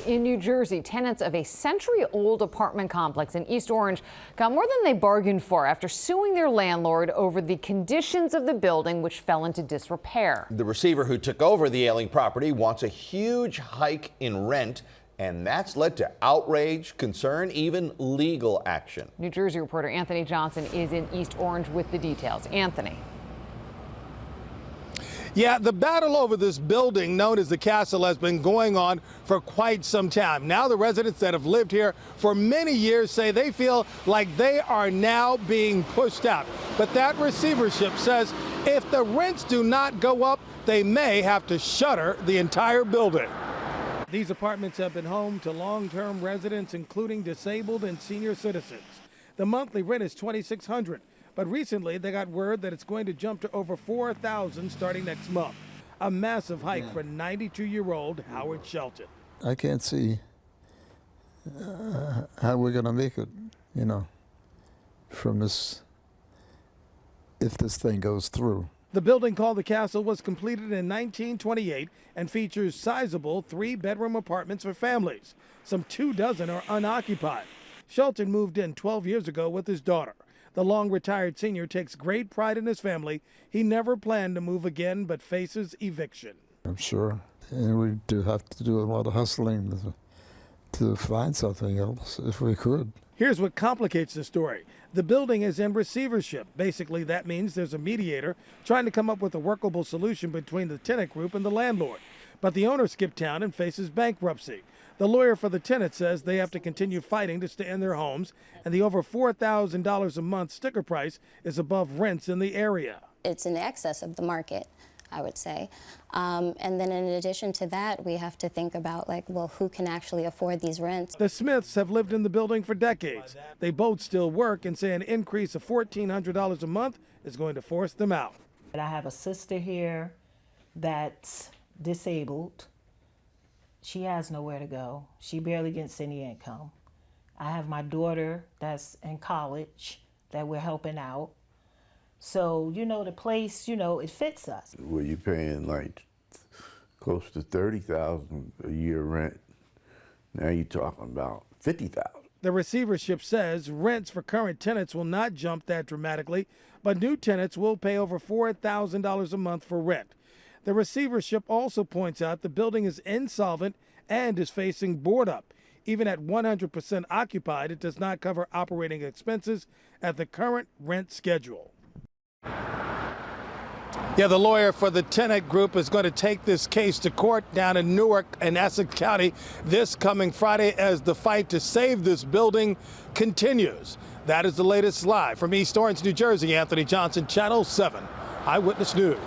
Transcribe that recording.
In New Jersey, tenants of a century-old apartment complex in East Orange got more than they bargained for after suing their landlord over the conditions of the building, which fell into disrepair. The receiver who took over the ailing property wants a huge hike in rent, and that's led to outrage, concern, even legal action. New Jersey reporter Anthony Johnson is in East Orange with the details. Anthony. Yeah, the battle over this building known as the Castle has been going on for quite some time. Now the residents that have lived here for many years say they feel like they are now being pushed out. But that receivership says if the rents do not go up, they may have to shutter the entire building. These apartments have been home to long-term residents, including disabled and senior citizens. The monthly rent is $2,600. But recently, they got word that it's going to jump to over $4,000 starting next month. A massive hike for 92-year-old Howard Shelton. I can't see how we're going to make it, from this, if this thing goes through. The building called the Castle was completed in 1928 and features sizable 3-bedroom apartments for families. Some 24 are unoccupied. Shelton moved in 12 years ago with his daughter. The long-retired senior takes great pride in his family. He never planned to move again, but faces eviction. I'm sure. And we do have to do a lot of hustling to find something else, if we could. Here's what complicates the story. The building is in receivership. Basically, that means there's a mediator trying to come up with a workable solution between the tenant group and the landlord. But the owner skipped town and faces bankruptcy. The lawyer for the tenant says they have to continue fighting to stay in their homes, and the over $4,000 a month sticker price is above rents in the area. It's in excess of the market, I would say. And then in addition to that, we have to think about, who can actually afford these rents? The Smiths have lived in the building for decades. They both still work and say an increase of $1,400 a month is going to force them out. I have a sister here that's disabled. She has nowhere to go. She barely gets any income. I have my daughter that's in college that we're helping out. So, the place, it fits us. Well, you're paying close to $30,000 a year rent. Now you're talking about $50,000. The receivership says rents for current tenants will not jump that dramatically, but new tenants will pay over $4,000 a month for rent. The receivership also points out the building is insolvent and is facing board up. Even at 100% occupied, it does not cover operating expenses at the current rent schedule. Yeah, the lawyer for the tenant group is going to take this case to court down in Newark and Essex County this coming Friday as the fight to save this building continues. That is the latest live from East Orange, New Jersey. Anthony Johnson, Channel 7 Eyewitness News.